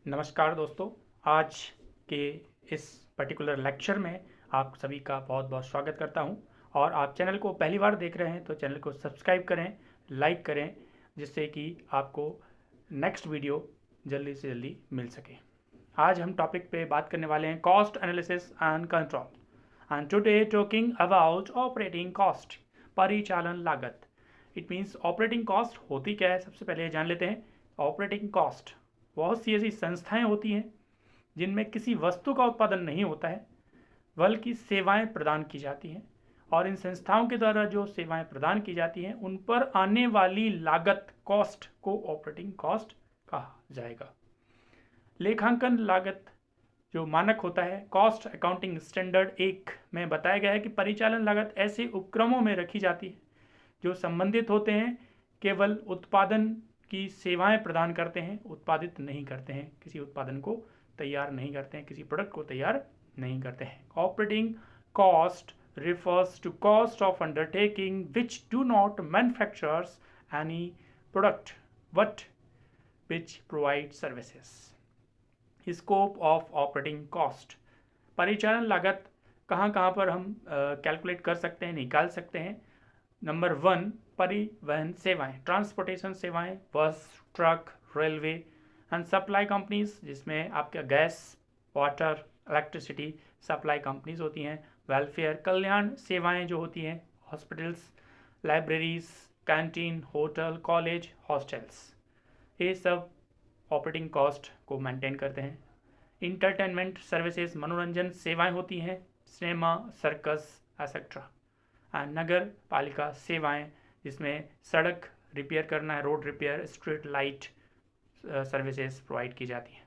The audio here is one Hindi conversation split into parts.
नमस्कार दोस्तों। आज के इस पर्टिकुलर लेक्चर में आप सभी का बहुत बहुत स्वागत करता हूं। और आप चैनल को पहली बार देख रहे हैं तो चैनल को सब्सक्राइब करें, लाइक करें, जिससे कि आपको नेक्स्ट वीडियो जल्दी से जल्दी मिल सके। आज हम टॉपिक पे बात करने वाले हैं cost analysis and control. And today talking about operating cost, परिचालन लागत। इट मीन्स ऑपरेटिंग कॉस्ट होती क्या है, सबसे पहले जान लेते हैं। ऑपरेटिंग कॉस्ट बहुत सी ऐसी संस्थाएं होती हैं जिनमें किसी वस्तु का उत्पादन नहीं होता है, बल्कि सेवाएं प्रदान की जाती हैं, और इन संस्थाओं के द्वारा जो सेवाएं प्रदान की जाती हैं उन पर आने वाली लागत, कॉस्ट को ऑपरेटिंग कॉस्ट कहा जाएगा। लेखांकन लागत जो मानक होता है, कॉस्ट अकाउंटिंग स्टैंडर्ड 1 में बताया गया है कि परिचालन लागत ऐसे उपक्रमों में रखी जाती है जो संबंधित होते हैं, केवल उत्पादन की सेवाएं प्रदान करते हैं, उत्पादित नहीं करते हैं, किसी उत्पादन को तैयार नहीं करते हैं, किसी प्रोडक्ट को तैयार नहीं करते हैं। Operating cost refers to cost of undertaking which do not manufactures any product but which provide services. Scope of operating cost, परिचालन लागत कहाँ कहाँ पर हम कैलकुलेट कर सकते हैं, निकाल सकते हैं। नंबर 1, परिवहन सेवाएं, ट्रांसपोर्टेशन सेवाएं, बस, truck, railway and supply companies, जिसमें आपका gas, water, electricity supply companies होती हैं। वेलफेयर, कल्याण सेवाएं जो होती हैं, hospitals, libraries, canteen, hotel, college, hostels, ये सब ऑपरेटिंग कॉस्ट को मेंटेन करते हैं। इंटरटेनमेंट सर्विसेज, मनोरंजन सेवाएं होती हैं, सिनेमा, सर्कस एक्सेट्रा। नगर पालिका सेवाएं, जिसमें सड़क रिपेयर करना है, road repair, street light services provide की जाती हैं।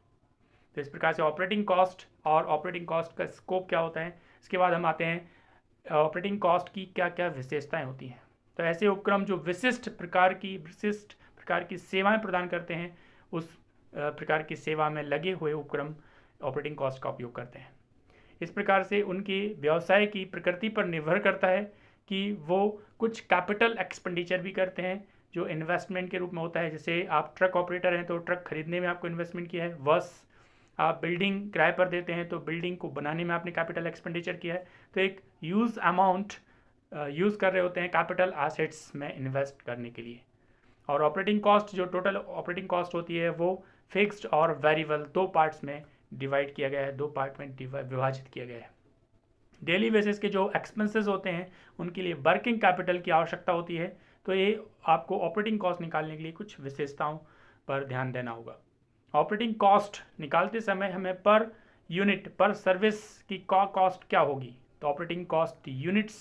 तो इस प्रकार से ऑपरेटिंग कॉस्ट और ऑपरेटिंग कॉस्ट का स्कोप क्या होता है। इसके बाद हम आते हैं ऑपरेटिंग कॉस्ट की क्या क्या विशेषताएं होती हैं। तो ऐसे उपक्रम जो विशिष्ट प्रकार की सेवाएं प्रदान करते हैं, उस प्रकार की सेवा में लगे हुए उपक्रम ऑपरेटिंग कॉस्ट का उपयोग करते हैं। इस प्रकार से उनकी व्यवसाय की प्रकृति पर निर्भर करता है कि वो कुछ कैपिटल एक्सपेंडिचर भी करते हैं जो इन्वेस्टमेंट के रूप में होता है। जैसे आप ट्रक ऑपरेटर हैं तो ट्रक खरीदने में आपको इन्वेस्टमेंट किया है। बस आप बिल्डिंग किराए पर देते हैं तो बिल्डिंग को बनाने में आपने कैपिटल एक्सपेंडिचर किया है। तो एक यूज अमाउंट यूज़ कर रहे होते हैं कैपिटल एसेट्स में इन्वेस्ट करने के लिए। और ऑपरेटिंग कॉस्ट, जो टोटल ऑपरेटिंग कॉस्ट होती है, वो फिक्स्ड और वेरिएबल दो पार्ट्स में डिवाइड किया गया है, दो पार्ट में विभाजित किया गया है। डेली बेसिस के जो एक्सपेंसेस होते हैं उनके लिए वर्किंग कैपिटल की आवश्यकता होती है। तो ये आपको ऑपरेटिंग कॉस्ट निकालने के लिए कुछ विशेषताओं पर ध्यान देना होगा। ऑपरेटिंग कॉस्ट निकालते समय हमें पर यूनिट, पर सर्विस की कॉस्ट क्या होगी, तो ऑपरेटिंग कॉस्ट यूनिट्स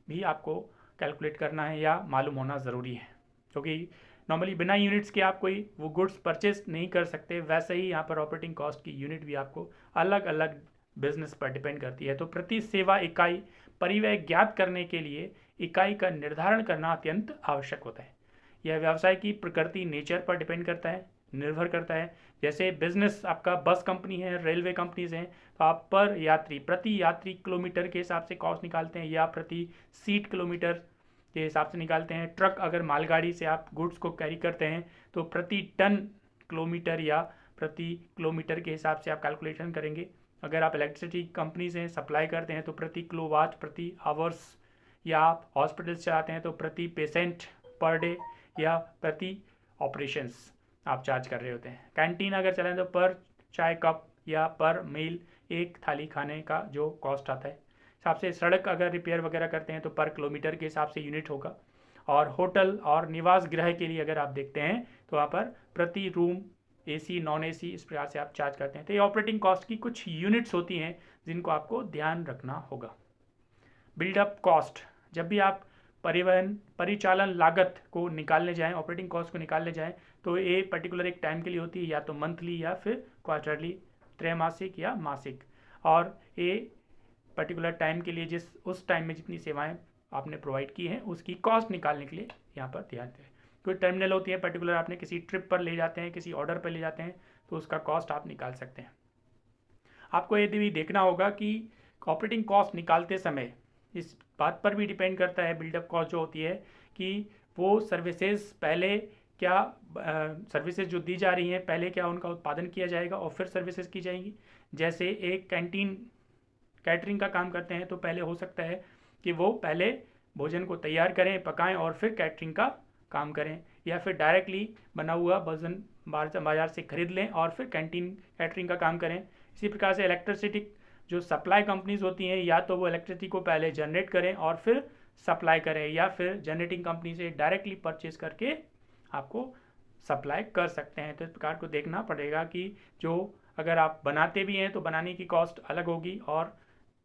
भी आपको कैलकुलेट करना है या मालूम होना ज़रूरी है, क्योंकि नॉर्मली बिना यूनिट्स के आप कोई वो गुड्स परचेज नहीं कर सकते। वैसे ही यहाँ पर ऑपरेटिंग कॉस्ट की यूनिट भी आपको अलग अलग बिजनेस पर डिपेंड करती है। तो प्रति सेवा इकाई परिव्यय ज्ञात करने के लिए इकाई का निर्धारण करना अत्यंत आवश्यक होता है। यह व्यवसाय की प्रकृति, नेचर पर डिपेंड करता है, निर्भर करता है। जैसे बिजनेस आपका बस कंपनी है, रेलवे कंपनीज हैं, तो आप पर यात्री, प्रति यात्री किलोमीटर के हिसाब से कॉस्ट निकालते हैं या प्रति सीट किलोमीटर के हिसाब से निकालते हैं। ट्रक अगर मालगाड़ी से आप गुड्स को कैरी करते हैं तो प्रति टन किलोमीटर या प्रति किलोमीटर के हिसाब से आप कैलकुलेशन करेंगे। अगर आप इलेक्ट्रिसिटी कंपनी से सप्लाई करते हैं तो प्रति किलोवाट प्रति आवर्स, या आप हॉस्पिटल चलाते हैं तो प्रति पेशेंट पर डे या प्रति ऑपरेशंस आप चार्ज कर रहे होते हैं। कैंटीन अगर चलाएं तो पर चाय कप या पर मील, एक थाली खाने का जो कॉस्ट आता है हिसाब से। सड़क अगर रिपेयर वगैरह करते हैं तो पर किलोमीटर के हिसाब से यूनिट होगा। और होटल और निवास गृह के लिए अगर आप देखते हैं तो वहाँ पर प्रति रूम, एसी, नॉन एसी, इस प्रकार से आप चार्ज करते हैं। तो ये ऑपरेटिंग कॉस्ट की कुछ यूनिट्स होती हैं जिनको आपको ध्यान रखना होगा। बिल्डअप कॉस्ट, जब भी आप परिचालन लागत को निकालने जाएं, ऑपरेटिंग कॉस्ट को निकालने जाएं, तो ये पर्टिकुलर एक टाइम के लिए होती है, या तो मंथली या फिर क्वार्टरली, त्रैमासिक या मासिक। और ये पर्टिकुलर टाइम के लिए उस टाइम में जितनी सेवाएं आपने प्रोवाइड की हैं उसकी कॉस्ट निकालने के लिए यहाँ पर ध्यान दें। कोई टर्मिनल होती है पर्टिकुलर, आपने किसी ट्रिप पर ले जाते हैं, किसी ऑर्डर पर ले जाते हैं, तो उसका कॉस्ट आप निकाल सकते हैं। आपको ये भी देखना होगा कि ऑपरेटिंग कॉस्ट निकालते समय इस बात पर भी डिपेंड करता है, बिल्डअप कॉस्ट जो होती है, कि वो सर्विसेज पहले क्या सर्विसेज जो दी जा रही हैं, पहले क्या उनका उत्पादन किया जाएगा और फिर सर्विसेज की जाएंगी। जैसे एक कैंटीन कैटरिंग का काम करते हैं तो पहले हो सकता है कि वो पहले भोजन को तैयार करें, पकाएं और फिर कैटरिंग का काम करें, या फिर डायरेक्टली बना हुआ भोजन बाजार से खरीद लें और फिर कैंटीन कैटरिंग का काम करें। इसी प्रकार से इलेक्ट्रिसिटी जो सप्लाई कंपनीज होती हैं, या तो वो इलेक्ट्रिसिटी को पहले जनरेट करें और फिर सप्लाई करें, या फिर जनरेटिंग कंपनी से डायरेक्टली परचेज करके आपको सप्लाई कर सकते हैं। तो इस प्रकार को देखना पड़ेगा कि जो अगर आप बनाते भी हैं तो बनाने की कॉस्ट अलग होगी और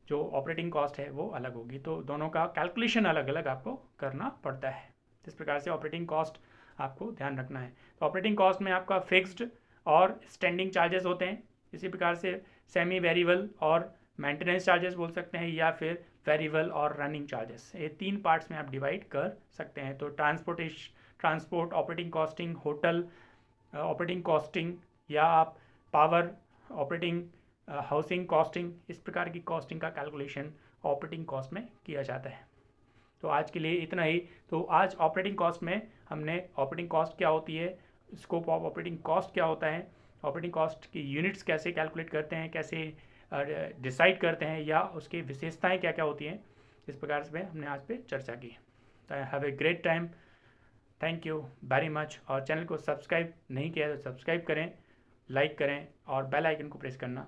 जो ऑपरेटिंग कॉस्ट है वो अलग होगी, तो दोनों का कैलकुलेशन अलग अलग आपको करना पड़ता है। इस प्रकार से ऑपरेटिंग कॉस्ट आपको ध्यान रखना है। तो ऑपरेटिंग कॉस्ट में आपका फिक्स्ड और स्टैंडिंग चार्जेस होते हैं। इसी प्रकार से सेमी वेरिएबल और मेंटेनेंस चार्जेस बोल सकते हैं, या फिर वेरिएबल और रनिंग चार्जेस, ये 3 पार्ट्स में आप डिवाइड कर सकते हैं। तो transport operating costing, hotel operating costing, या आप पावर ऑपरेटिंग हाउसिंग कॉस्टिंग, इस प्रकार की कॉस्टिंग का कैलकुलेशन ऑपरेटिंग कॉस्ट में किया जाता है। तो आज के लिए इतना ही। तो आज ऑपरेटिंग कॉस्ट में हमने ऑपरेटिंग कॉस्ट क्या होती है, स्कोप ऑफ ऑपरेटिंग कॉस्ट क्या होता है, ऑपरेटिंग कॉस्ट की यूनिट्स कैसे कैलकुलेट करते हैं, कैसे डिसाइड करते हैं, या उसकी विशेषताएं क्या क्या होती हैं, इस प्रकार से हमने आज पे चर्चा की। Have a great time, thank you very much. और चैनल को सब्सक्राइब नहीं किया तो सब्सक्राइब करें, लाइक करें और बेल आइकन को प्रेस करना